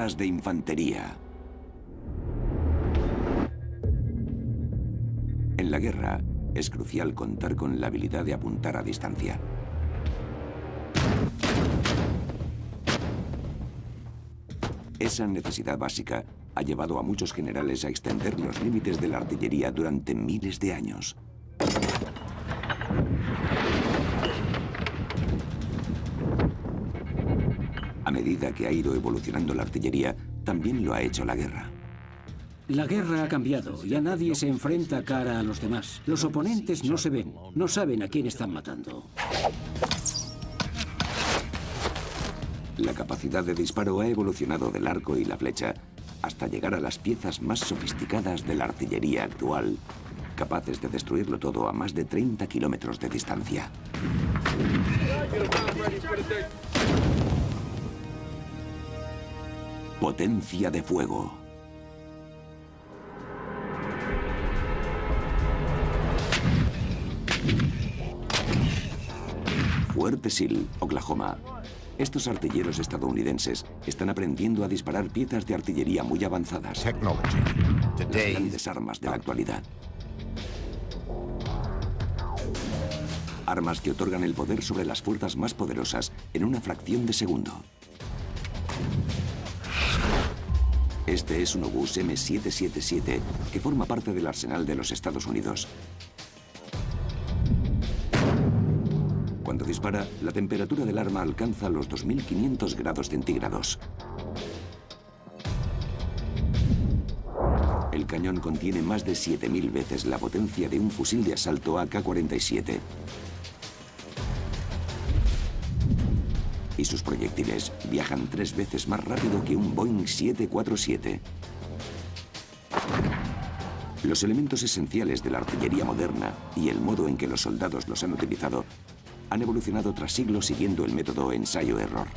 balas de infantería. En la guerra, es crucial contar con la habilidad de apuntar a distancia. Esa necesidad básica ha llevado a muchos generales a extender los límites de la artillería durante miles de años. A medida que ha ido evolucionando la artillería, también lo ha hecho la guerra. La guerra ha cambiado, ya nadie se enfrenta cara a los demás. Los oponentes no se ven, no saben a quién están matando. La capacidad de disparo ha evolucionado del arco y la flecha hasta llegar a las piezas más sofisticadas de la artillería actual, capaces de destruirlo todo a más de 30 kilómetros de distancia. Potencia de fuego. Fuerte Seal, Oklahoma. Estos artilleros estadounidenses están aprendiendo a disparar piezas de artillería muy avanzadas. Las grandes armas de la actualidad. Armas que otorgan el poder sobre las fuerzas más poderosas en una fracción de segundo. Este es un obús M777 que forma parte del arsenal de los Estados Unidos. Cuando dispara, la temperatura del arma alcanza los 2500 grados centígrados. El cañón contiene más de 7000 veces la potencia de un fusil de asalto AK-47. Y sus proyectiles viajan 3 veces más rápido que un Boeing 747. Los elementos esenciales de la artillería moderna y el modo en que los soldados los han utilizado han evolucionado tras siglos siguiendo el método ensayo-error.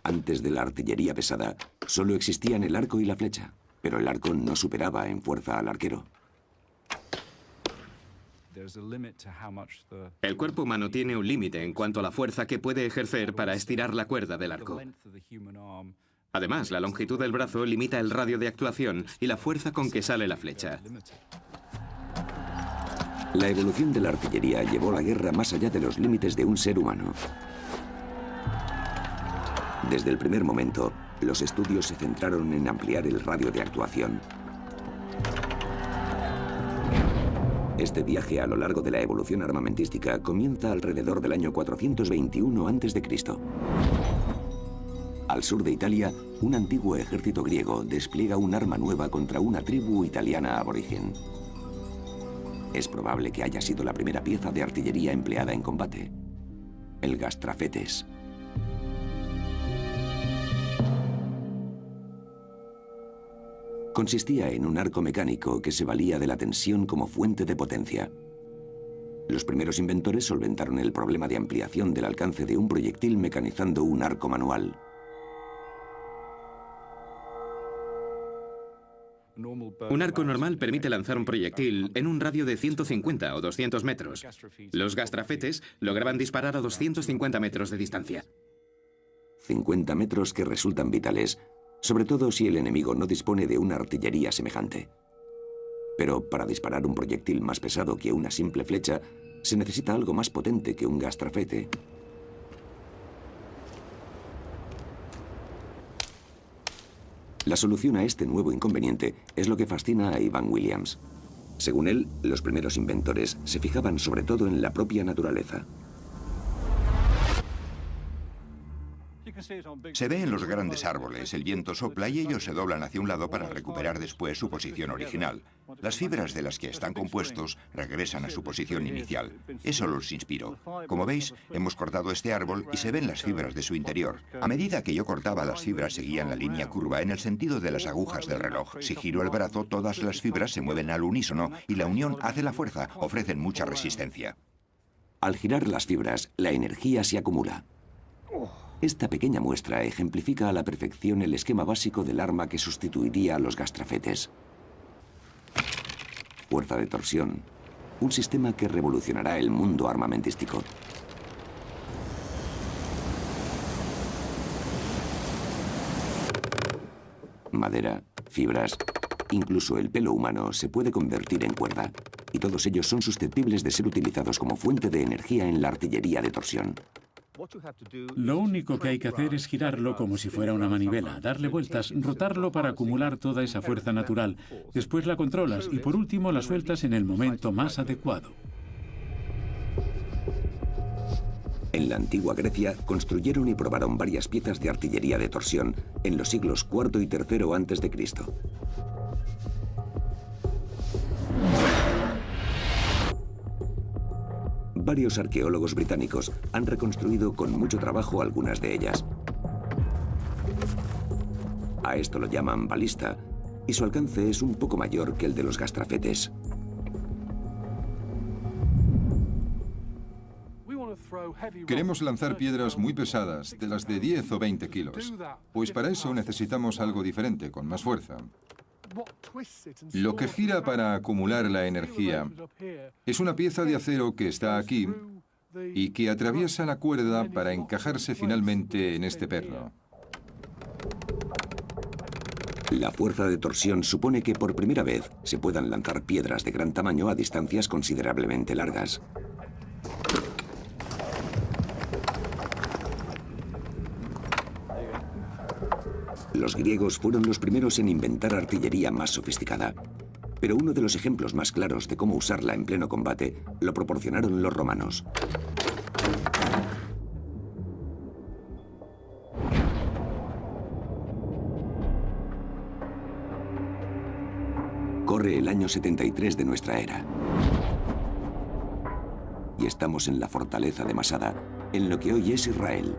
Antes de la artillería pesada, solo existían el arco y la flecha, pero el arco no superaba en fuerza al arquero. El cuerpo humano tiene un límite en cuanto a la fuerza que puede ejercer para estirar la cuerda del arco. Además, la longitud del brazo limita el radio de actuación y la fuerza con que sale la flecha. La evolución de la artillería llevó la guerra más allá de los límites de un ser humano. Desde el primer momento, los estudios se centraron en ampliar el radio de actuación. Este viaje a lo largo de la evolución armamentística comienza alrededor del año 421 a.C. Al sur de Italia, un antiguo ejército griego despliega un arma nueva contra una tribu italiana aborigen. Es probable que haya sido la primera pieza de artillería empleada en combate, el gastrafetes. Consistía en un arco mecánico que se valía de la tensión como fuente de potencia. Los primeros inventores solventaron el problema de ampliación del alcance de un proyectil mecanizando un arco manual. Un arco normal permite lanzar un proyectil en un radio de 150 o 200 metros. Los gastrafetes lograban disparar a 250 metros de distancia. 50 metros que resultan vitales, sobre todo si el enemigo no dispone de una artillería semejante. Pero para disparar un proyectil más pesado que una simple flecha, se necesita algo más potente que un gastrafete. La solución a este nuevo inconveniente es lo que fascina a Ivan Williams. Según él, los primeros inventores se fijaban sobre todo en la propia naturaleza. Se ve en los grandes árboles, el viento sopla y ellos se doblan hacia un lado para recuperar después su posición original. Las fibras de las que están compuestos regresan a su posición inicial. Eso los inspiró. Como veis, hemos cortado este árbol y se ven las fibras de su interior. A medida que yo cortaba, las fibras seguían la línea curva en el sentido de las agujas del reloj. Si giro el brazo, todas las fibras se mueven al unísono y la unión hace la fuerza, ofrecen mucha resistencia. Al girar las fibras, la energía se acumula. Esta pequeña muestra ejemplifica a la perfección el esquema básico del arma que sustituiría a los gastrafetes. Fuerza de torsión, un sistema que revolucionará el mundo armamentístico. Madera, fibras, incluso el pelo humano se puede convertir en cuerda, y todos ellos son susceptibles de ser utilizados como fuente de energía en la artillería de torsión. Lo único que hay que hacer es girarlo como si fuera una manivela, darle vueltas, rotarlo para acumular toda esa fuerza natural. Después la controlas y por último la sueltas en el momento más adecuado. En la antigua Grecia construyeron y probaron varias piezas de artillería de torsión en los siglos IV y III a.C. Varios arqueólogos británicos han reconstruido con mucho trabajo algunas de ellas. A esto lo llaman balista, y su alcance es un poco mayor que el de los gastrafetes. Queremos lanzar piedras muy pesadas, de las de 10 o 20 kilos. Pues para eso necesitamos algo diferente, con más fuerza. Lo que gira para acumular la energía es una pieza de acero que está aquí y que atraviesa la cuerda para encajarse finalmente en este perno. La fuerza de torsión supone que por primera vez se puedan lanzar piedras de gran tamaño a distancias considerablemente largas. Los griegos fueron los primeros en inventar artillería más sofisticada, pero uno de los ejemplos más claros de cómo usarla en pleno combate lo proporcionaron los romanos. Corre el año 73 de nuestra era. Y estamos en la fortaleza de Masada, en lo que hoy es Israel.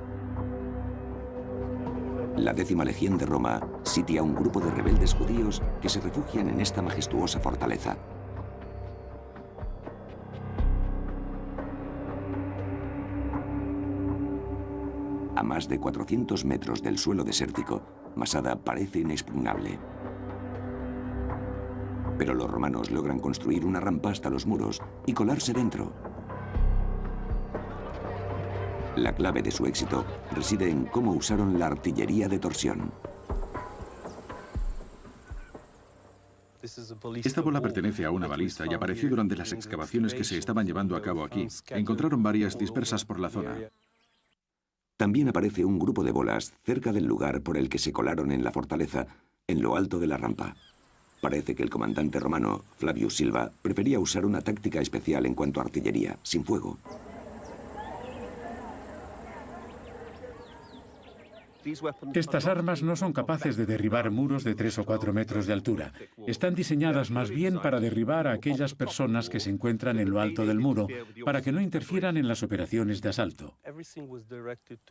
La 10ª Legión de Roma sitia a un grupo de rebeldes judíos que se refugian en esta majestuosa fortaleza. A más de 400 metros del suelo desértico, Masada parece inexpugnable. Pero los romanos logran construir una rampa hasta los muros y colarse dentro. La clave de su éxito reside en cómo usaron la artillería de torsión. Esta bola pertenece a una balista y apareció durante las excavaciones que se estaban llevando a cabo aquí. Encontraron varias dispersas por la zona. También aparece un grupo de bolas cerca del lugar por el que se colaron en la fortaleza, en lo alto de la rampa. Parece que el comandante romano, Flavius Silva, prefería usar una táctica especial en cuanto a artillería, sin fuego. Estas armas no son capaces de derribar muros de 3 o 4 metros de altura. Están diseñadas más bien para derribar a aquellas personas que se encuentran en lo alto del muro, para que no interfieran en las operaciones de asalto.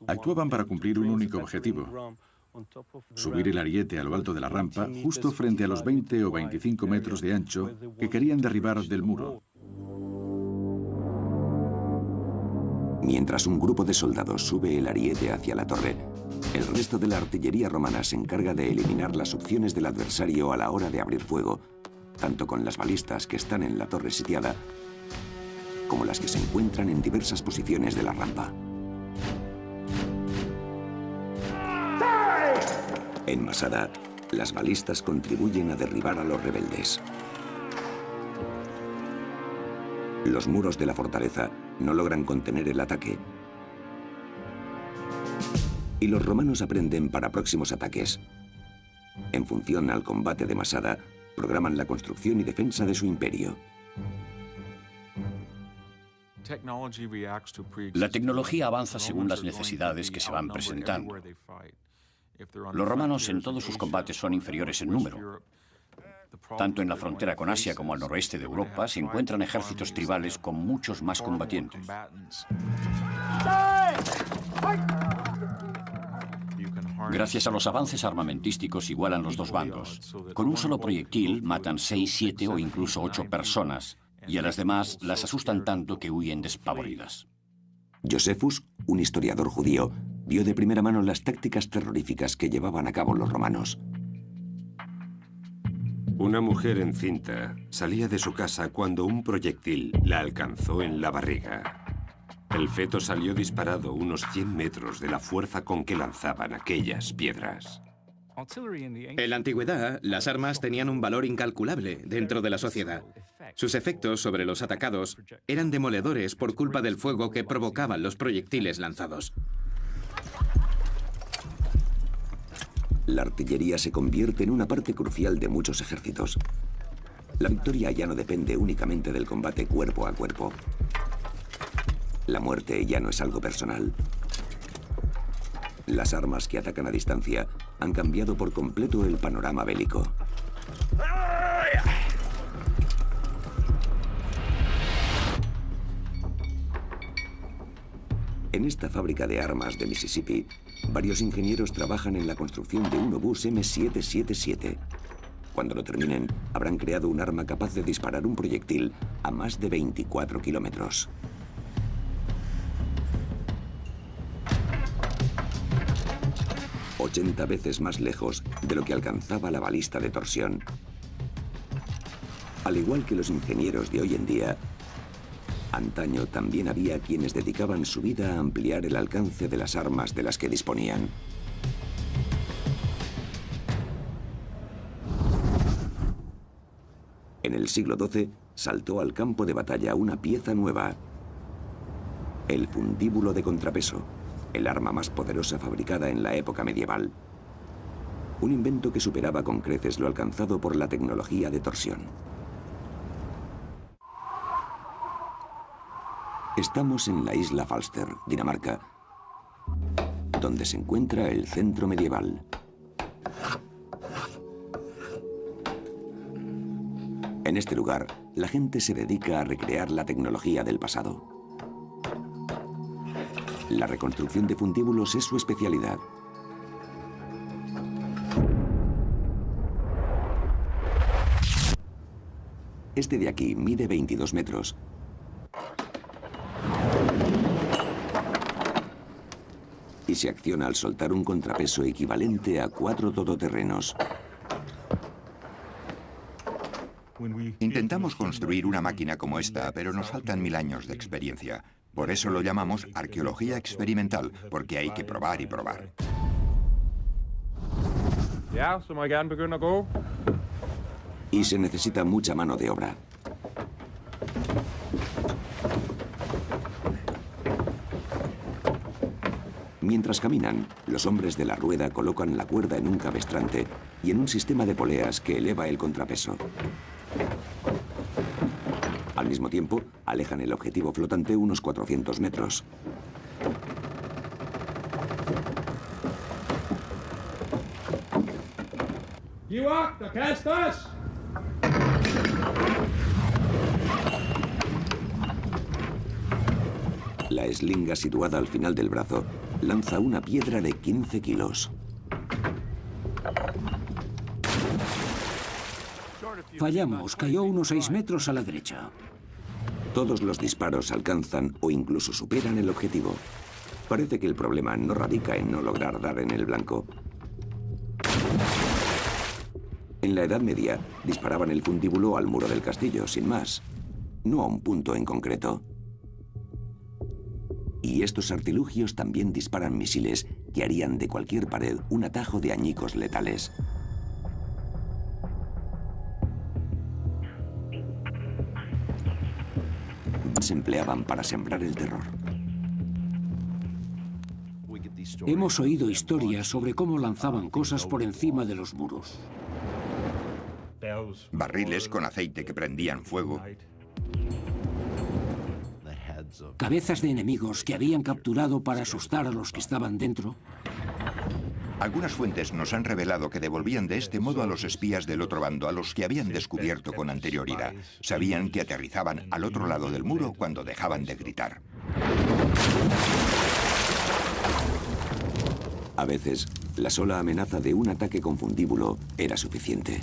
Actuaban para cumplir un único objetivo: subir el ariete a lo alto de la rampa, justo frente a los 20 o 25 metros de ancho que querían derribar del muro. Mientras un grupo de soldados sube el ariete hacia la torre, el resto de la artillería romana se encarga de eliminar las opciones del adversario a la hora de abrir fuego, tanto con las balistas que están en la torre sitiada, como las que se encuentran en diversas posiciones de la rampa. En Masada, las balistas contribuyen a derribar a los rebeldes. Los muros de la fortaleza no logran contener el ataque, y los romanos aprenden para próximos ataques. En función al combate de Masada, programan la construcción y defensa de su imperio. La tecnología avanza según las necesidades que se van presentando. Los romanos en todos sus combates son inferiores en número. Tanto en la frontera con Asia como al noroeste de Europa se encuentran ejércitos tribales con muchos más combatientes. Gracias a los avances armamentísticos igualan los dos bandos. Con un solo proyectil matan 6, 7 o incluso 8 personas, y a las demás las asustan tanto que huyen despavoridas. Josephus, un historiador judío, vio de primera mano las tácticas terroríficas que llevaban a cabo los romanos. Una mujer encinta salía de su casa cuando un proyectil la alcanzó en la barriga. El feto salió disparado unos 100 metros de la fuerza con que lanzaban aquellas piedras. En la antigüedad, las armas tenían un valor incalculable dentro de la sociedad. Sus efectos sobre los atacados eran demoledores por culpa del fuego que provocaban los proyectiles lanzados. La artillería se convierte en una parte crucial de muchos ejércitos. La victoria ya no depende únicamente del combate cuerpo a cuerpo. La muerte ya no es algo personal. Las armas que atacan a distancia han cambiado por completo el panorama bélico. En esta fábrica de armas de Mississippi, varios ingenieros trabajan en la construcción de un obús M777. Cuando lo terminen, habrán creado un arma capaz de disparar un proyectil a más de 24 kilómetros. ...80 veces más lejos de lo que alcanzaba la balista de torsión. Al igual que los ingenieros de hoy en día, antaño también había quienes dedicaban su vida a ampliar el alcance de las armas de las que disponían. En el siglo XII saltó al campo de batalla una pieza nueva: el fundíbulo de contrapeso, el arma más poderosa fabricada en la época medieval. Un invento que superaba con creces lo alcanzado por la tecnología de torsión. Estamos en la isla Falster, Dinamarca, donde se encuentra el centro medieval. En este lugar, la gente se dedica a recrear la tecnología del pasado. La reconstrucción de fundíbulos es su especialidad. Este de aquí mide 22 metros. Y se acciona al soltar un contrapeso equivalente a 4 todoterrenos. Intentamos construir una máquina como esta, pero nos faltan 1000 años de experiencia. Por eso lo llamamos arqueología experimental, porque hay que probar y probar. Y se necesita mucha mano de obra. Mientras caminan, los hombres de la rueda colocan la cuerda en un cabestrante y en un sistema de poleas que eleva el contrapeso. Al mismo tiempo, alejan el objetivo flotante unos 400 metros. La eslinga situada al final del brazo lanza una piedra de 15 kilos. Fallamos, cayó unos 6 metros a la derecha. Todos los disparos alcanzan o incluso superan el objetivo. Parece que el problema no radica en no lograr dar en el blanco. En la Edad Media, disparaban el fundíbulo al muro del castillo, sin más. No a un punto en concreto. Y estos artilugios también disparan misiles que harían de cualquier pared un atajo de añicos letales. Se empleaban para sembrar el terror. Hemos oído historias sobre cómo lanzaban cosas por encima de los muros. Barriles con aceite que prendían fuego. Cabezas de enemigos que habían capturado para asustar a los que estaban dentro. Algunas fuentes nos han revelado que devolvían de este modo a los espías del otro bando, a los que habían descubierto con anterioridad. Sabían que aterrizaban al otro lado del muro cuando dejaban de gritar. A veces, la sola amenaza de un ataque con fundíbulo era suficiente.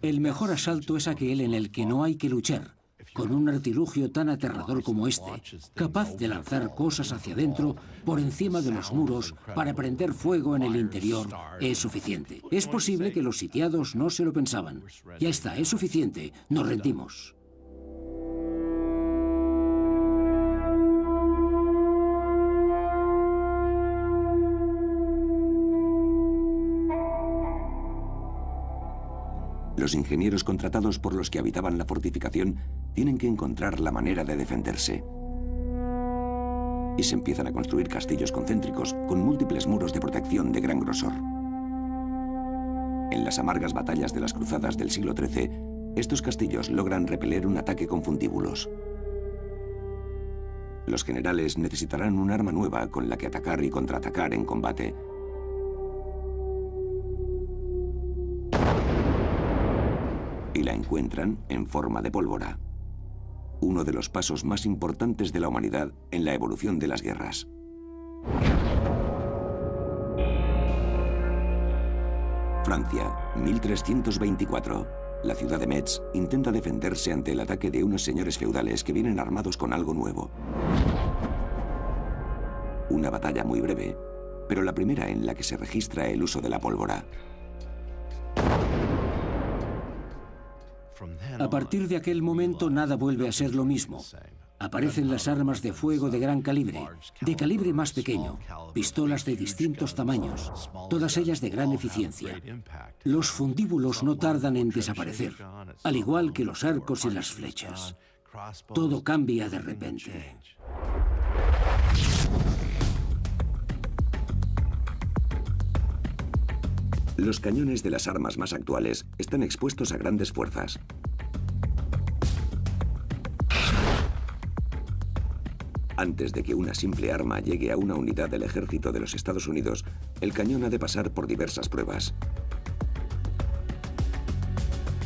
El mejor asalto es aquel en el que no hay que luchar. con un artilugio tan aterrador como este, capaz de lanzar cosas hacia adentro por encima de los muros para prender fuego en el interior, es suficiente. Es posible que los sitiados no se lo pensaban. Ya está, es suficiente, nos rendimos. Los ingenieros contratados por los que habitaban la fortificación tienen que encontrar la manera de defenderse. Y se empiezan a construir castillos concéntricos con múltiples muros de protección de gran grosor. En las amargas batallas de las cruzadas del siglo XIII, estos castillos logran repeler un ataque con fundíbulos. Los generales necesitarán un arma nueva con la que atacar y contraatacar en combate. Y la encuentran en forma de pólvora. Uno de los pasos más importantes de la humanidad en la evolución de las guerras. Francia, 1324. La ciudad de Metz intenta defenderse ante el ataque de unos señores feudales que vienen armados con algo nuevo. Una batalla muy breve, pero la primera en la que se registra el uso de la pólvora. A partir de aquel momento nada vuelve a ser lo mismo. Aparecen las armas de fuego de gran calibre, de calibre más pequeño, pistolas de distintos tamaños, todas ellas de gran eficiencia. Los fundíbulos no tardan en desaparecer, al igual que los arcos y las flechas. Todo cambia de repente. Los cañones de las armas más actuales están expuestos a grandes fuerzas. Antes de que una simple arma llegue a una unidad del ejército de los Estados Unidos, el cañón ha de pasar por diversas pruebas.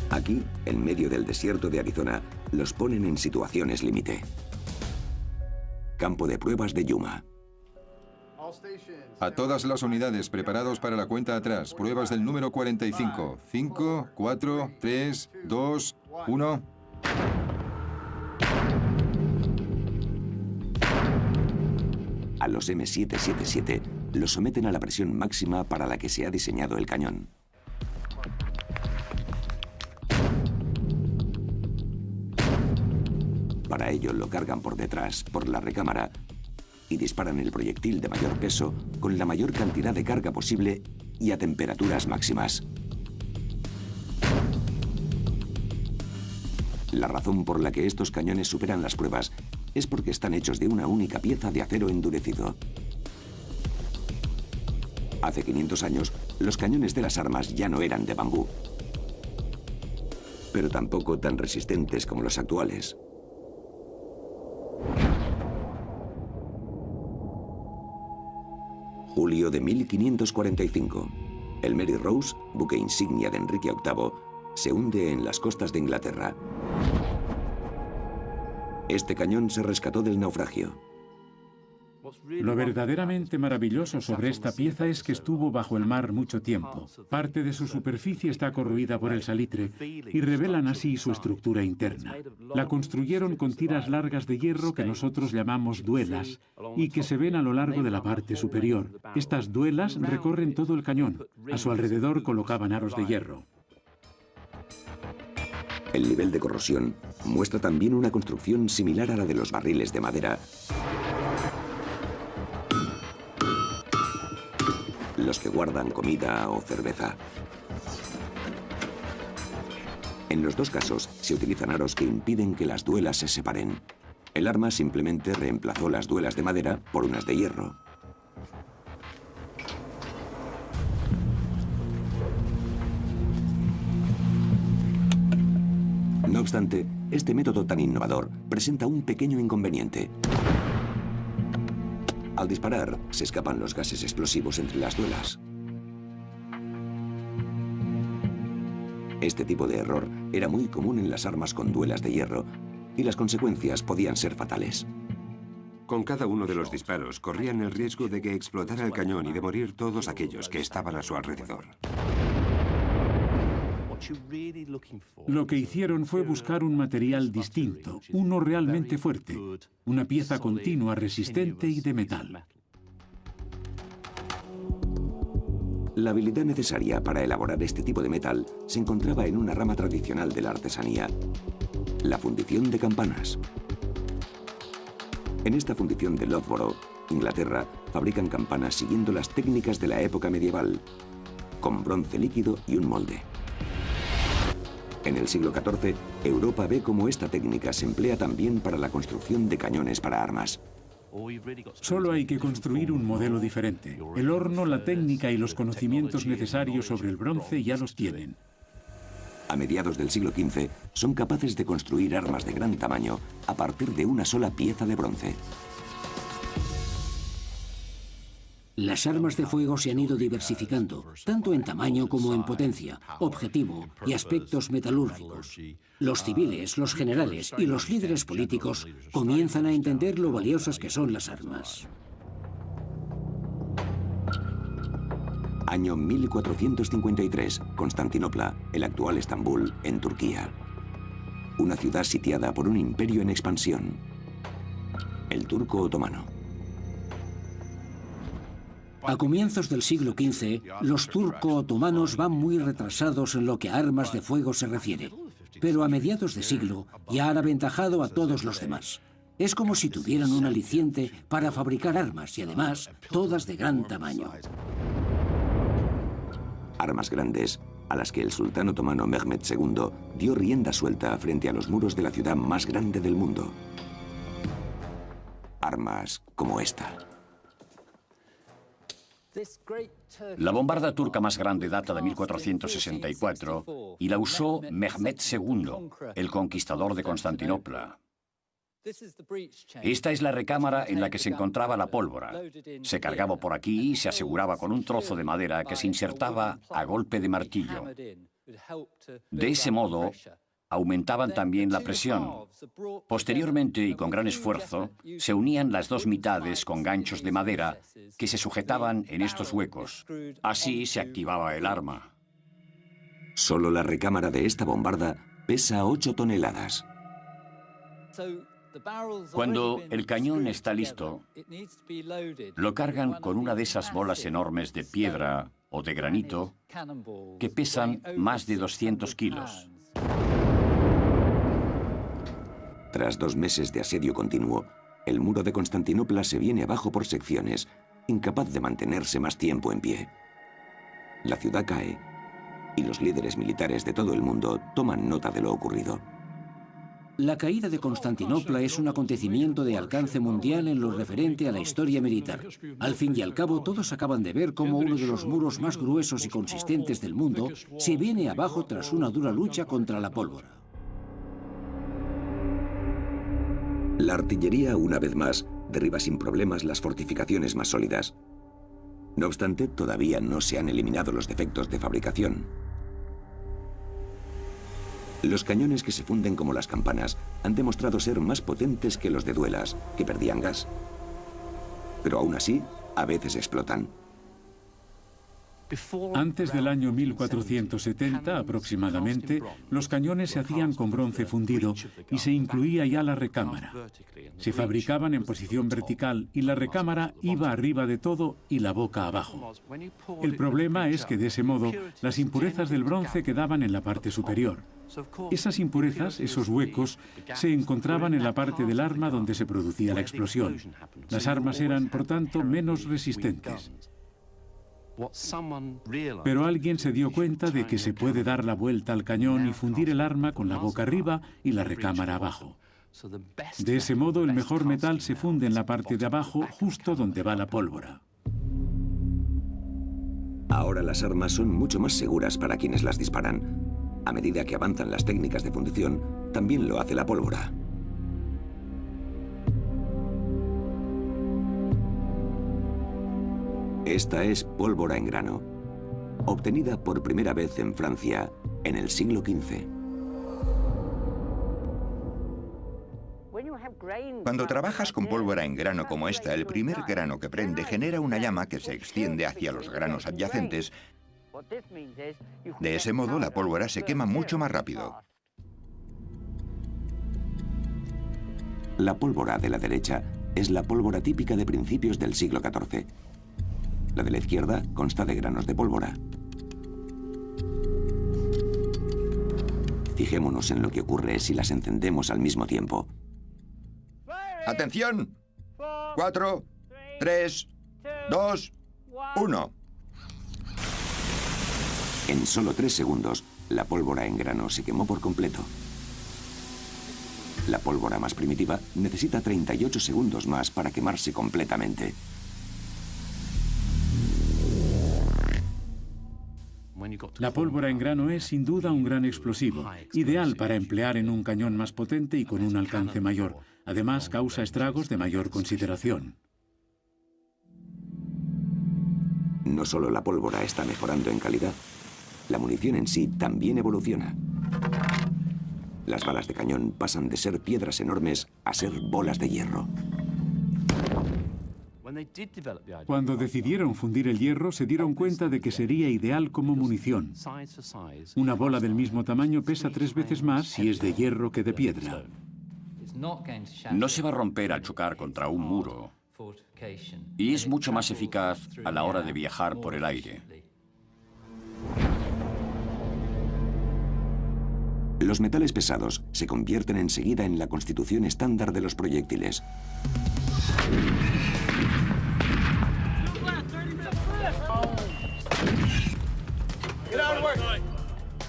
Aquí, en medio del desierto de Arizona, los ponen en situaciones límite. Campo de pruebas de Yuma. A todas las unidades, preparados para la cuenta atrás. Pruebas del número 45. 5, 4, 3, 2, 1... A los M777 los someten a la presión máxima para la que se ha diseñado el cañón. Para ello lo cargan por detrás, por la recámara, y disparan el proyectil de mayor peso con la mayor cantidad de carga posible y a temperaturas máximas. La razón por la que estos cañones superan las pruebas es porque están hechos de una única pieza de acero endurecido. Hace 500 años, los cañones de las armas ya no eran de bambú, pero tampoco tan resistentes como los actuales. Julio de 1545. El Mary Rose, buque insignia de Enrique VIII, se hunde en las costas de Inglaterra. Este cañón se rescató del naufragio. Lo verdaderamente maravilloso sobre esta pieza es que estuvo bajo el mar mucho tiempo. Parte de su superficie está corroída por el salitre y revelan así su estructura interna. La construyeron con tiras largas de hierro que nosotros llamamos duelas y que se ven a lo largo de la parte superior. Estas duelas recorren todo el cañón. A su alrededor colocaban aros de hierro. El nivel de corrosión muestra también una construcción similar a la de los barriles de madera, los que guardan comida o cerveza. En los dos casos se utilizan aros que impiden que las duelas se separen. El arma simplemente reemplazó las duelas de madera por unas de hierro. No obstante, este método tan innovador presenta un pequeño inconveniente. Al disparar, se escapan los gases explosivos entre las duelas. Este tipo de error era muy común en las armas con duelas de hierro, y las consecuencias podían ser fatales. Con cada uno de los disparos corrían el riesgo de que explotara el cañón y de morir todos aquellos que estaban a su alrededor. Lo que hicieron fue buscar un material distinto, uno realmente fuerte, una pieza continua, resistente y de metal. La habilidad necesaria para elaborar este tipo de metal se encontraba en una rama tradicional de la artesanía, la fundición de campanas. En esta fundición de Loughborough, Inglaterra, fabrican campanas siguiendo las técnicas de la época medieval, con bronce líquido y un molde. En el siglo XIV, Europa ve cómo esta técnica se emplea también para la construcción de cañones para armas. Solo hay que construir un modelo diferente. El horno, la técnica y los conocimientos necesarios sobre el bronce ya los tienen. A mediados del siglo XV, son capaces de construir armas de gran tamaño a partir de una sola pieza de bronce. Las armas de fuego se han ido diversificando, tanto en tamaño como en potencia, objetivo y aspectos metalúrgicos. Los civiles, los generales y los líderes políticos comienzan a entender lo valiosas que son las armas. Año 1453, Constantinopla, el actual Estambul, en Turquía. Una ciudad sitiada por un imperio en expansión, el turco otomano. A comienzos del siglo XV, los turco-otomanos van muy retrasados en lo que a armas de fuego se refiere, pero a mediados de siglo ya han aventajado a todos los demás. Es como si tuvieran un aliciente para fabricar armas y además todas de gran tamaño. Armas grandes a las que el sultán otomano Mehmed II dio rienda suelta frente a los muros de la ciudad más grande del mundo. Armas como esta. La bombarda turca más grande data de 1464 y la usó Mehmed II, el conquistador de Constantinopla. Esta es la recámara en la que se encontraba la pólvora. Se cargaba por aquí y se aseguraba con un trozo de madera que se insertaba a golpe de martillo. De ese modo, aumentaban también la presión. Posteriormente, y con gran esfuerzo, se unían las dos mitades con ganchos de madera que se sujetaban en estos huecos. Así se activaba el arma. Solo la recámara de esta bombarda pesa 8 toneladas. Cuando el cañón está listo, lo cargan con una de esas bolas enormes de piedra o de granito que pesan más de 200 kilos. Tras 2 meses de asedio continuo, el muro de Constantinopla se viene abajo por secciones, incapaz de mantenerse más tiempo en pie. La ciudad cae y los líderes militares de todo el mundo toman nota de lo ocurrido. La caída de Constantinopla es un acontecimiento de alcance mundial en lo referente a la historia militar. Al fin y al cabo, todos acaban de ver cómo uno de los muros más gruesos y consistentes del mundo se viene abajo tras una dura lucha contra la pólvora. La artillería, una vez más, derriba sin problemas las fortificaciones más sólidas. No obstante, todavía no se han eliminado los defectos de fabricación. Los cañones que se funden como las campanas han demostrado ser más potentes que los de duelas, que perdían gas. Pero aún así, a veces explotan. Antes del año 1470 aproximadamente, los cañones se hacían con bronce fundido y se incluía ya la recámara. Se fabricaban en posición vertical y la recámara iba arriba de todo y la boca abajo. El problema es que de ese modo las impurezas del bronce quedaban en la parte superior. Esas impurezas, esos huecos, se encontraban en la parte del arma donde se producía la explosión. Las armas eran, por tanto, menos resistentes. Pero alguien se dio cuenta de que se puede dar la vuelta al cañón y fundir el arma con la boca arriba y la recámara abajo. De ese modo, el mejor metal se funde en la parte de abajo, justo donde va la pólvora. Ahora las armas son mucho más seguras para quienes las disparan. A medida que avanzan las técnicas de fundición, también lo hace la pólvora. Esta es pólvora en grano, obtenida por primera vez en Francia en el siglo XV. Cuando trabajas con pólvora en grano como esta, el primer grano que prende genera una llama que se extiende hacia los granos adyacentes De ese modo, la pólvora se quema mucho más rápido. La pólvora de la derecha es la pólvora típica de principios del siglo XIV. La de la izquierda consta de granos de pólvora. Fijémonos en lo que ocurre si las encendemos al mismo tiempo. ¡Atención! 4, 3, 2, 1. En solo 3 segundos, la pólvora en grano se quemó por completo. La pólvora más primitiva necesita 38 segundos más para quemarse completamente. La pólvora en grano es sin duda un gran explosivo, ideal para emplear en un cañón más potente y con un alcance mayor. Además, causa estragos de mayor consideración. No solo la pólvora está mejorando en calidad, la munición en sí también evoluciona. Las balas de cañón pasan de ser piedras enormes a ser bolas de hierro. Cuando decidieron fundir el hierro, se dieron cuenta de que sería ideal como munición. Una bola del mismo tamaño pesa 3 veces más si es de hierro que de piedra. No se va a romper al chocar contra un muro y es mucho más eficaz a la hora de viajar por el aire. Los metales pesados se convierten enseguida en la constitución estándar de los proyectiles.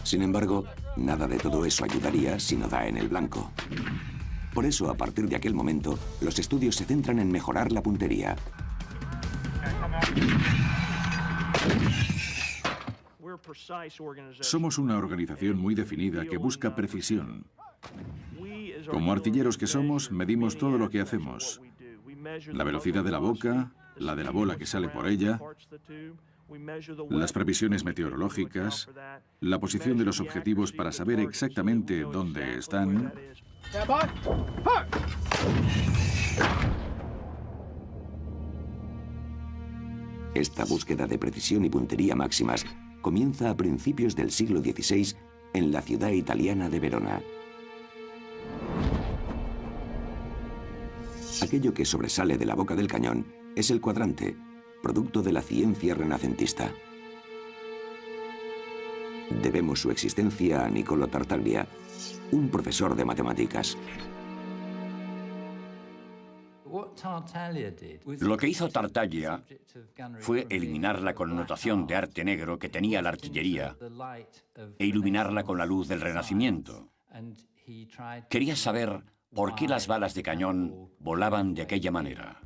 Sin embargo, nada de todo eso ayudaría si no da en el blanco. Por eso, a partir de aquel momento, los estudios se centran en mejorar la puntería. Somos una organización muy definida que busca precisión. Como artilleros que somos, medimos todo lo que hacemos. La velocidad de la boca, la de la bola que sale por ella, las previsiones meteorológicas, la posición de los objetivos para saber exactamente dónde están. Esta búsqueda de precisión y puntería máximas comienza a principios del siglo XVI en la ciudad italiana de Verona. Aquello que sobresale de la boca del cañón es el cuadrante, producto de la ciencia renacentista. Debemos su existencia a Niccolò Tartaglia, un profesor de matemáticas. Lo que hizo Tartaglia fue eliminar la connotación de arte negro que tenía la artillería e iluminarla con la luz del Renacimiento. Quería saber por qué las balas de cañón volaban de aquella manera.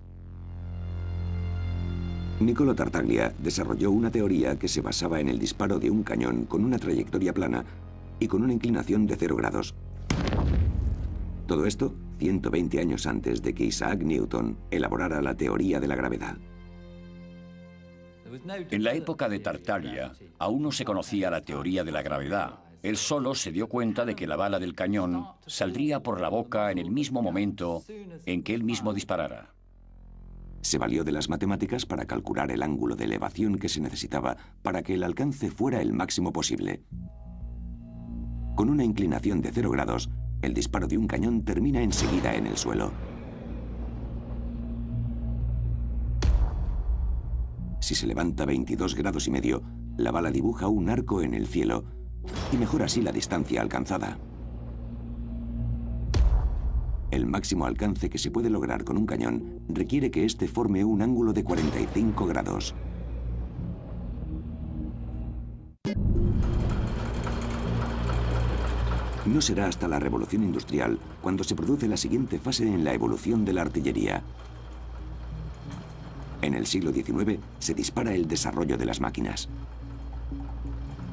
Niccolò Tartaglia desarrolló una teoría que se basaba en el disparo de un cañón con una trayectoria plana y con una inclinación de 0 grados. Todo esto 120 años antes de que Isaac Newton elaborara la teoría de la gravedad. En la época de Tartaglia, aún no se conocía la teoría de la gravedad. Él solo se dio cuenta de que la bala del cañón saldría por la boca en el mismo momento en que él mismo disparara. Se valió de las matemáticas para calcular el ángulo de elevación que se necesitaba para que el alcance fuera el máximo posible. Con una inclinación de 0 grados, el disparo de un cañón termina enseguida en el suelo. Si se levanta 22 grados y medio, la bala dibuja un arco en el cielo y mejora así la distancia alcanzada. El máximo alcance que se puede lograr con un cañón requiere que éste forme un ángulo de 45 grados. No será hasta la Revolución Industrial cuando se produce la siguiente fase en la evolución de la artillería. En el siglo XIX se dispara el desarrollo de las máquinas.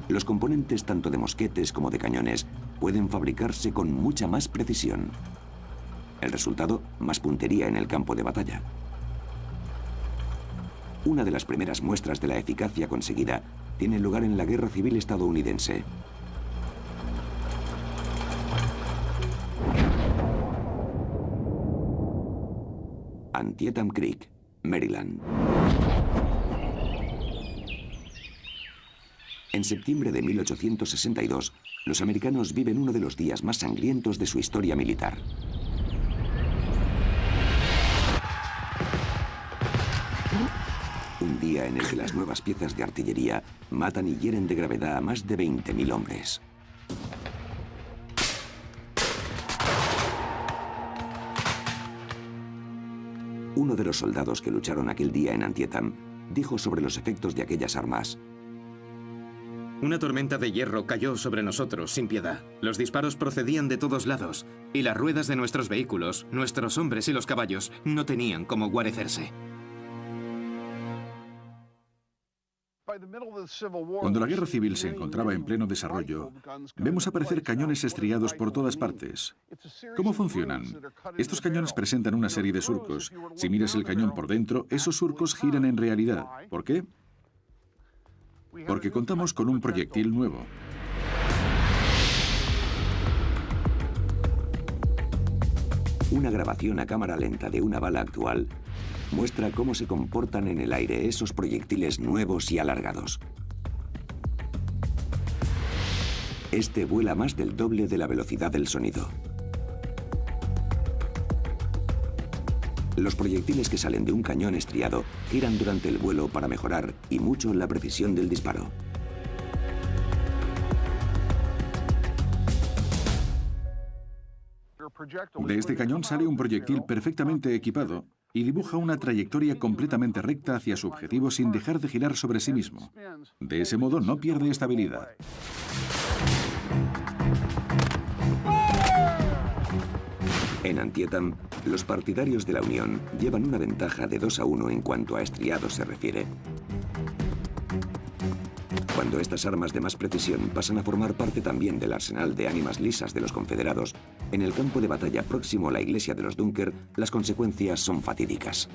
Los componentes tanto de mosquetes como de cañones pueden fabricarse con mucha más precisión. El resultado, más puntería en el campo de batalla. Una de las primeras muestras de la eficacia conseguida tiene lugar en la Guerra Civil estadounidense. Antietam Creek, Maryland. En septiembre de 1862, los americanos viven uno de los días más sangrientos de su historia militar. Un día en el que las nuevas piezas de artillería matan y hieren de gravedad a más de 20.000 hombres. Uno de los soldados que lucharon aquel día en Antietam dijo sobre los efectos de aquellas armas: una tormenta de hierro cayó sobre nosotros sin piedad. Los disparos procedían de todos lados, y las ruedas de nuestros vehículos, nuestros hombres y los caballos no tenían cómo guarecerse. Cuando la guerra civil se encontraba en pleno desarrollo, vemos aparecer cañones estriados por todas partes. ¿Cómo funcionan? Estos cañones presentan una serie de surcos. Si miras el cañón por dentro, esos surcos giran en realidad. ¿Por qué? Porque contamos con un proyectil nuevo. Una grabación a cámara lenta de una bala actual muestra cómo se comportan en el aire esos proyectiles nuevos y alargados. Este vuela más del doble de la velocidad del sonido. Los proyectiles que salen de un cañón estriado giran durante el vuelo para mejorar y mucho la precisión del disparo. De este cañón sale un proyectil perfectamente equipado y dibuja una trayectoria completamente recta hacia su objetivo sin dejar de girar sobre sí mismo. De ese modo no pierde estabilidad. En Antietam, los partidarios de la Unión llevan una ventaja de 2-1 en cuanto a estriado se refiere. Cuando estas armas de más precisión pasan a formar parte también del arsenal de ánimas lisas de los confederados, en el campo de batalla próximo a la iglesia de los Dunker, las consecuencias son fatídicas.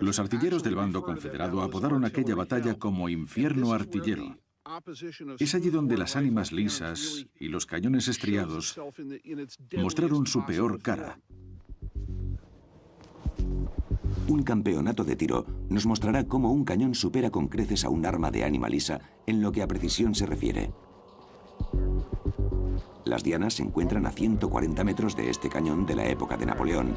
Los artilleros del bando confederado apodaron aquella batalla como Infierno Artillero. Es allí donde las ánimas lisas y los cañones estriados mostraron su peor cara. Un campeonato de tiro nos mostrará cómo un cañón supera con creces a un arma de ánima lisa en lo que a precisión se refiere. Las dianas se encuentran a 140 metros de este cañón de la época de Napoleón,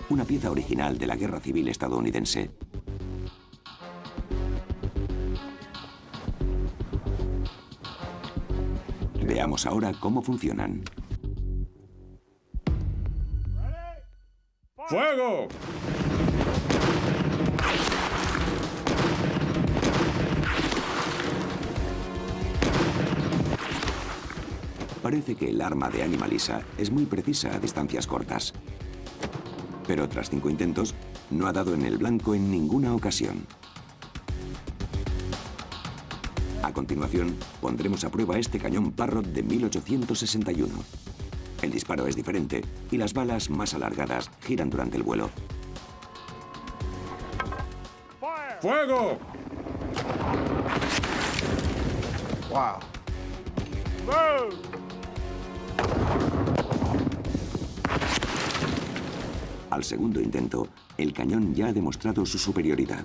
una pieza original de la Guerra Civil estadounidense. Veamos ahora cómo funcionan. ¡Fuego! Parece que el arma de ánima lisa es muy precisa a distancias cortas. Pero tras 5 intentos, no ha dado en el blanco en ninguna ocasión. A continuación, pondremos a prueba este cañón Parrott de 1861. El disparo es diferente y las balas más alargadas giran durante el vuelo. ¡Fuego! Wow. Al segundo intento, el cañón ya ha demostrado su superioridad.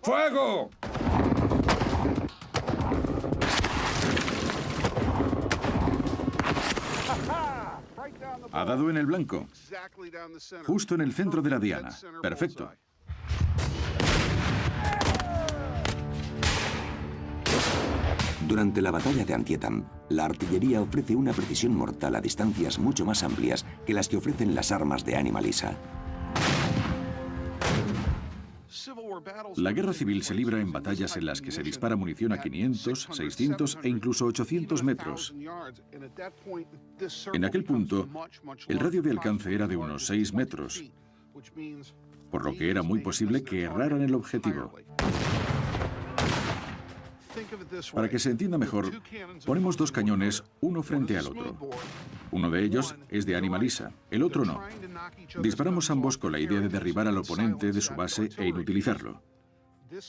¡Fuego! Ha dado en el blanco, justo en el centro de la diana. Perfecto. Durante la batalla de Antietam, la artillería ofrece una precisión mortal a distancias mucho más amplias que las que ofrecen las armas de ánima lisa. La guerra civil se libra en batallas en las que se dispara munición a 500, 600 e incluso 800 metros. En aquel punto, el radio de alcance era de unos 6 metros, por lo que era muy posible que erraran el objetivo. Para que se entienda mejor, ponemos 2 cañones, uno frente al otro. Uno de ellos es de ánima lisa, el otro no. Disparamos ambos con la idea de derribar al oponente de su base e inutilizarlo.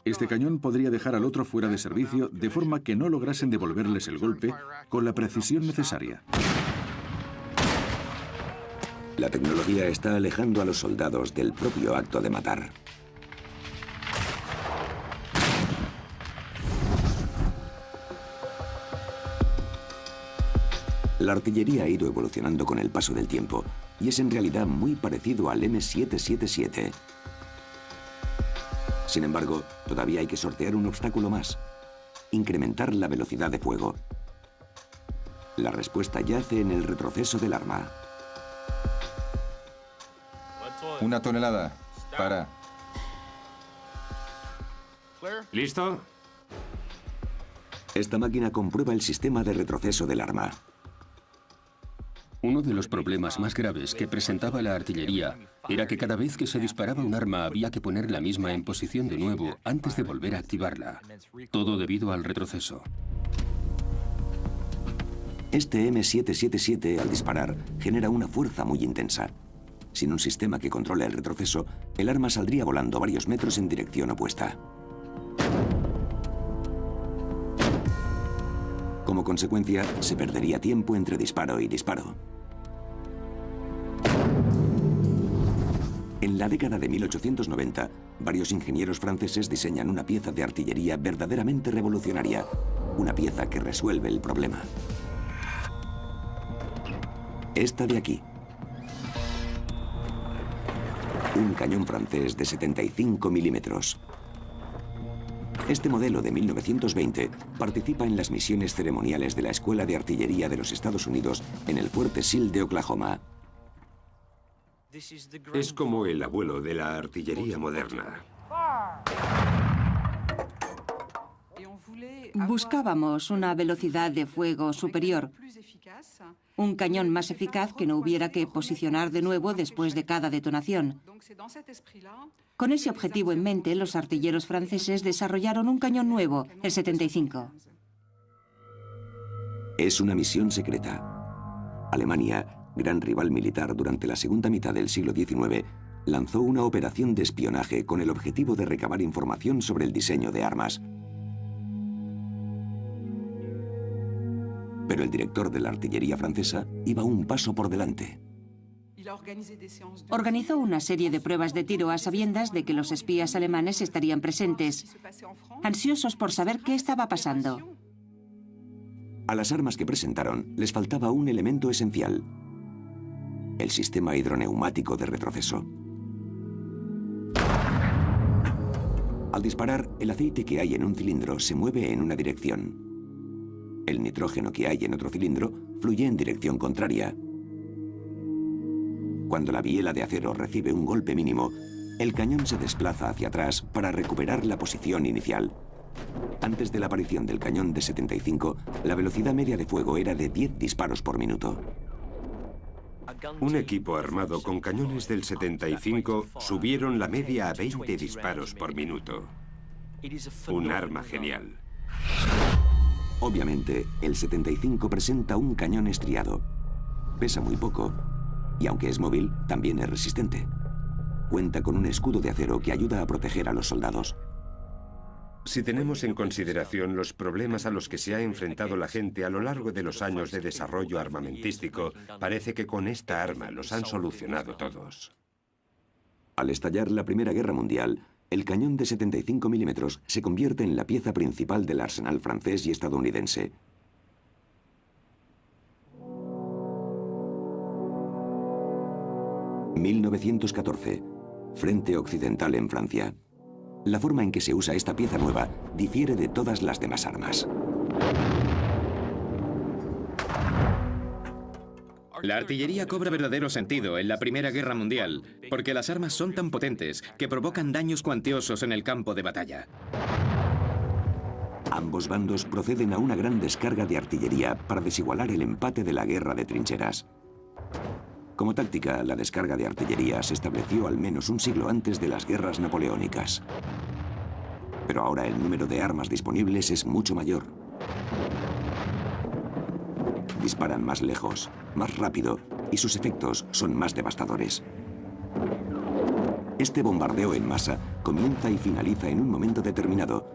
Este cañón podría dejar al otro fuera de servicio de forma que no lograsen devolverles el golpe con la precisión necesaria. La tecnología está alejando a los soldados del propio acto de matar. La artillería ha ido evolucionando con el paso del tiempo y es en realidad muy parecido al M777. Sin embargo, todavía hay que sortear un obstáculo más: incrementar la velocidad de fuego. La respuesta yace en el retroceso del arma. 1 tonelada. Para. ¿Listo? Esta máquina comprueba el sistema de retroceso del arma. Uno de los problemas más graves que presentaba la artillería era que cada vez que se disparaba un arma había que poner la misma en posición de nuevo antes de volver a activarla. Todo debido al retroceso. Este M777, al disparar, genera una fuerza muy intensa. Sin un sistema que controle el retroceso, el arma saldría volando varios metros en dirección opuesta. Como consecuencia, se perdería tiempo entre disparo y disparo. En la década de 1890, varios ingenieros franceses diseñan una pieza de artillería verdaderamente revolucionaria, una pieza que resuelve el problema. Esta de aquí. Un cañón francés de 75 milímetros. Este modelo de 1920 participa en las misiones ceremoniales de la Escuela de Artillería de los Estados Unidos en el Fuerte Sill de Oklahoma. Es como el abuelo de la artillería moderna. Buscábamos una velocidad de fuego superior, un cañón más eficaz que no hubiera que posicionar de nuevo después de cada detonación. Con ese objetivo en mente, los artilleros franceses desarrollaron un cañón nuevo, el 75. Es una misión secreta. Alemania, gran rival militar durante la segunda mitad del siglo XIX, lanzó una operación de espionaje con el objetivo de recabar información sobre el diseño de armas. Pero el director de la artillería francesa iba un paso por delante. Organizó una serie de pruebas de tiro a sabiendas de que los espías alemanes estarían presentes, ansiosos por saber qué estaba pasando. A las armas que presentaron les faltaba un elemento esencial: el sistema hidroneumático de retroceso. Al disparar, el aceite que hay en un cilindro se mueve en una dirección. El nitrógeno que hay en otro cilindro fluye en dirección contraria. Cuando la biela de acero recibe un golpe mínimo, el cañón se desplaza hacia atrás para recuperar la posición inicial. Antes de la aparición del cañón de 75, la velocidad media de fuego era de 10 disparos por minuto. Un equipo armado con cañones del 75 subieron la media a 20 disparos por minuto. Un arma genial. Obviamente, el 75 presenta un cañón estriado. Pesa muy poco y, aunque es móvil, también es resistente. Cuenta con un escudo de acero que ayuda a proteger a los soldados. Si tenemos en consideración los problemas a los que se ha enfrentado la gente a lo largo de los años de desarrollo armamentístico, parece que con esta arma los han solucionado todos. Al estallar la Primera Guerra Mundial, el cañón de 75 milímetros se convierte en la pieza principal del arsenal francés y estadounidense. ...1914... Frente Occidental en Francia. La forma en que se usa esta pieza nueva difiere de todas las demás armas. La artillería cobra verdadero sentido en la Primera Guerra Mundial, porque las armas son tan potentes que provocan daños cuantiosos en el campo de batalla. Ambos bandos proceden a una gran descarga de artillería para desigualar el empate de la guerra de trincheras. Como táctica, la descarga de artillería se estableció al menos un siglo antes de las guerras napoleónicas. Pero ahora el número de armas disponibles es mucho mayor. Disparan más lejos, más rápido, y sus efectos son más devastadores. Este bombardeo en masa comienza y finaliza en un momento determinado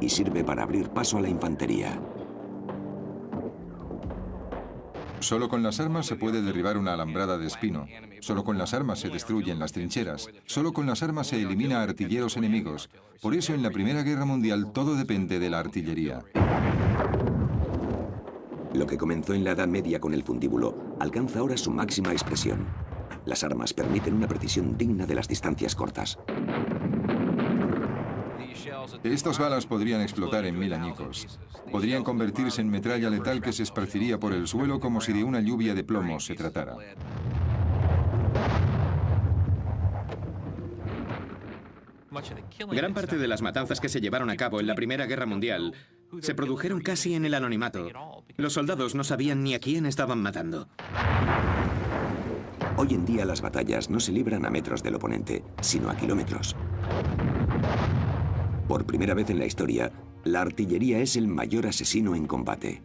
y sirve para abrir paso a la infantería. Solo con las armas se puede derribar una alambrada de espino. Solo con las armas se destruyen las trincheras. Solo con las armas se elimina a artilleros enemigos. Por eso en la Primera Guerra Mundial todo depende de la artillería. Lo que comenzó en la Edad Media con el fundíbulo alcanza ahora su máxima expresión. Las armas permiten una precisión digna de las distancias cortas. Estas balas podrían explotar en 1000 añicos. Podrían convertirse en metralla letal que se esparciría por el suelo como si de una lluvia de plomo se tratara. Gran parte de las matanzas que se llevaron a cabo en la Primera Guerra Mundial se produjeron casi en el anonimato. Los soldados no sabían ni a quién estaban matando. Hoy en día las batallas no se libran a metros del oponente, sino a kilómetros. Por primera vez en la historia, la artillería es el mayor asesino en combate.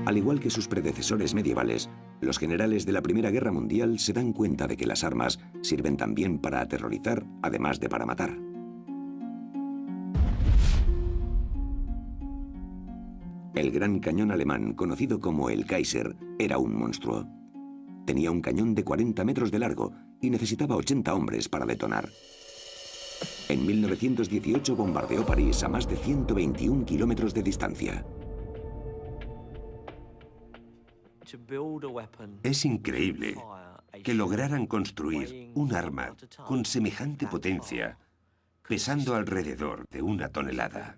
Al igual que sus predecesores medievales, los generales de la Primera Guerra Mundial se dan cuenta de que las armas sirven también para aterrorizar, además de para matar. El gran cañón alemán, conocido como el Kaiser, era un monstruo. Tenía un cañón de 40 metros de largo y necesitaba 80 hombres para detonar. En 1918 bombardeó París a más de 121 kilómetros de distancia. Es increíble que lograran construir un arma con semejante potencia, pesando alrededor de 1 tonelada.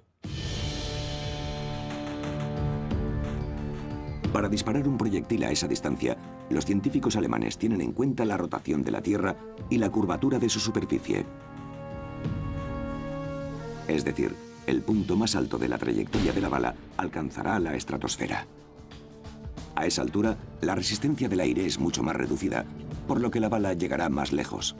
Para disparar un proyectil a esa distancia, los científicos alemanes tienen en cuenta la rotación de la Tierra y la curvatura de su superficie. Es decir, el punto más alto de la trayectoria de la bala alcanzará la estratosfera. A esa altura, la resistencia del aire es mucho más reducida, por lo que la bala llegará más lejos.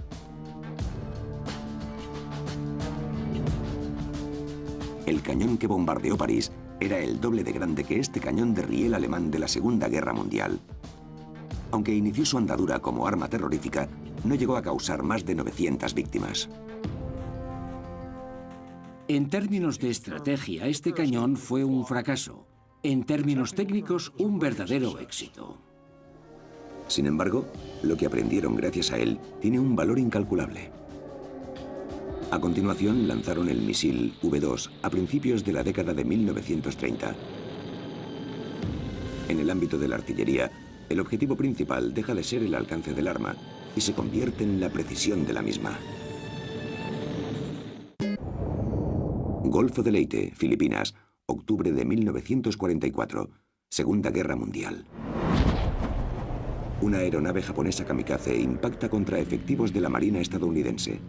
El cañón que bombardeó París era el doble de grande que este cañón de riel alemán de la Segunda Guerra Mundial. Aunque inició su andadura como arma terrorífica, no llegó a causar más de 900 víctimas. En términos de estrategia, este cañón fue un fracaso. En términos técnicos, un verdadero éxito. Sin embargo, lo que aprendieron gracias a él tiene un valor incalculable. A continuación, lanzaron el misil V2 a principios de la década de 1930. En el ámbito de la artillería, el objetivo principal deja de ser el alcance del arma y se convierte en la precisión de la misma. Golfo de Leyte, Filipinas, octubre de 1944, Segunda Guerra Mundial. Una aeronave japonesa kamikaze impacta contra efectivos de la Marina estadounidense.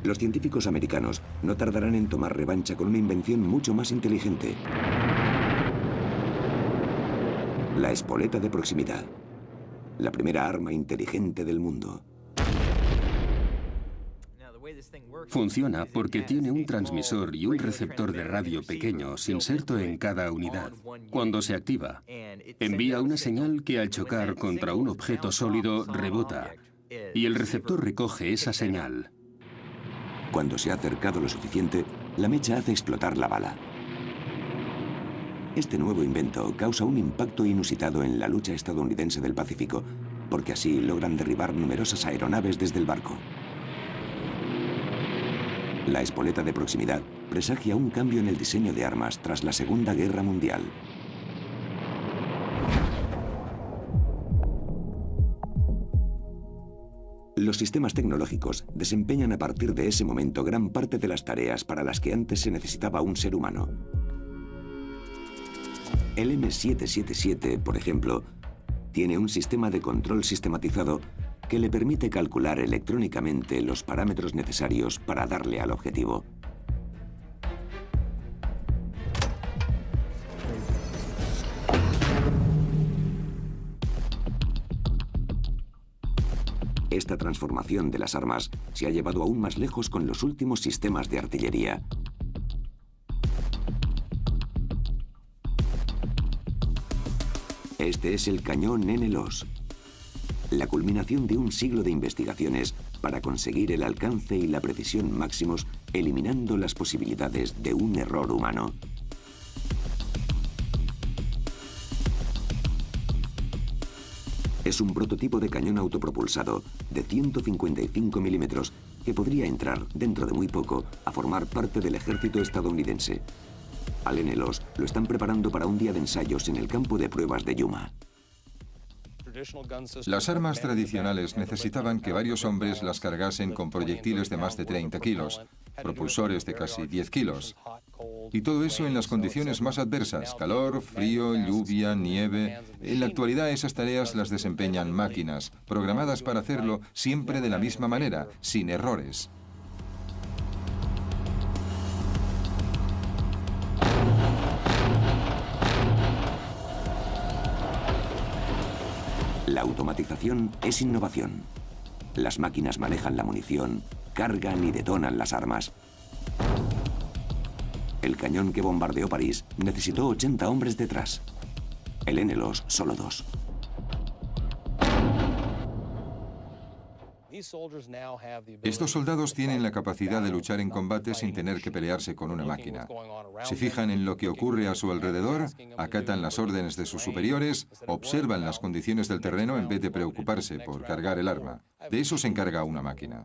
Los científicos americanos no tardarán en tomar revancha con una invención mucho más inteligente: la espoleta de proximidad, la primera arma inteligente del mundo. Funciona porque tiene un transmisor y un receptor de radio pequeños inserto en cada unidad. Cuando se activa, envía una señal que al chocar contra un objeto sólido rebota, y el receptor recoge esa señal. Cuando se ha acercado lo suficiente, la mecha hace explotar la bala. Este nuevo invento causa un impacto inusitado en la lucha estadounidense del Pacífico, porque así logran derribar numerosas aeronaves desde el barco. La espoleta de proximidad presagia un cambio en el diseño de armas tras la Segunda Guerra Mundial. Los sistemas tecnológicos desempeñan a partir de ese momento gran parte de las tareas para las que antes se necesitaba un ser humano. El M777, por ejemplo, tiene un sistema de control sistematizado que le permite calcular electrónicamente los parámetros necesarios para darle al objetivo. Esta transformación de las armas se ha llevado aún más lejos con los últimos sistemas de artillería. Este es el cañón N-LOS, la culminación de un siglo de investigaciones para conseguir el alcance y la precisión máximos, eliminando las posibilidades de un error humano. Es un prototipo de cañón autopropulsado de 155 milímetros que podría entrar dentro de muy poco a formar parte del ejército estadounidense. Al N-LOS lo están preparando para un día de ensayos en el campo de pruebas de Yuma. Las armas tradicionales necesitaban que varios hombres las cargasen con proyectiles de más de 30 kilos, propulsores de casi 10 kilos. Y todo eso en las condiciones más adversas: calor, frío, lluvia, nieve. En la actualidad esas tareas las desempeñan máquinas, programadas para hacerlo siempre de la misma manera, sin errores. La automatización es innovación. Las máquinas manejan la munición, cargan y detonan las armas. El cañón que bombardeó París necesitó 80 hombres detrás. El N-LOS solo 2. Estos soldados tienen la capacidad de luchar en combate sin tener que pelearse con una máquina. Se fijan en lo que ocurre a su alrededor, acatan las órdenes de sus superiores, observan las condiciones del terreno en vez de preocuparse por cargar el arma. De eso se encarga una máquina.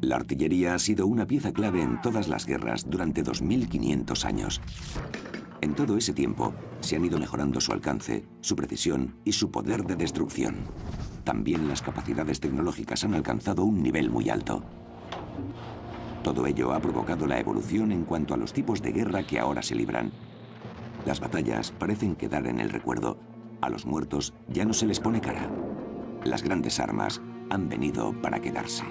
La artillería ha sido una pieza clave en todas las guerras durante 2500 años. En todo ese tiempo se han ido mejorando su alcance, su precisión y su poder de destrucción. También las capacidades tecnológicas han alcanzado un nivel muy alto. Todo ello ha provocado la evolución en cuanto a los tipos de guerra que ahora se libran. Las batallas parecen quedar en el recuerdo. A los muertos ya no se les pone cara. Las grandes armas han venido para quedarse.